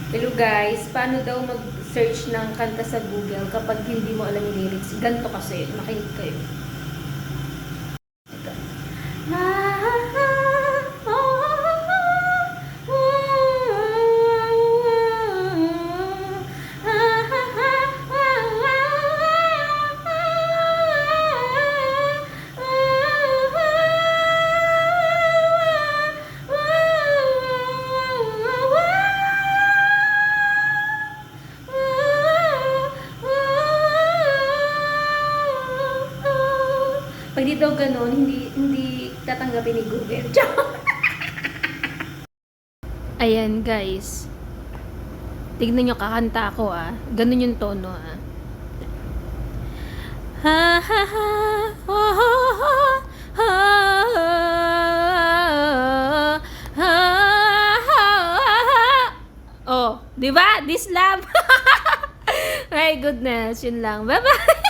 Hello guys, paano daw mag-search ng kanta sa Google kapag hindi mo alam yung lyrics? Ganto kasi, makinig kayo. Ito. Pag di daw ganun, hindi tatanggapin ni Google. Ayan guys. Tignan nyo, kakanta ako Ganun yung tono Ha ha ha. Oh, ha, ha, ha, ha, ha, ha. Oh, di ba? This love. My goodness, yun lang. Bye-bye.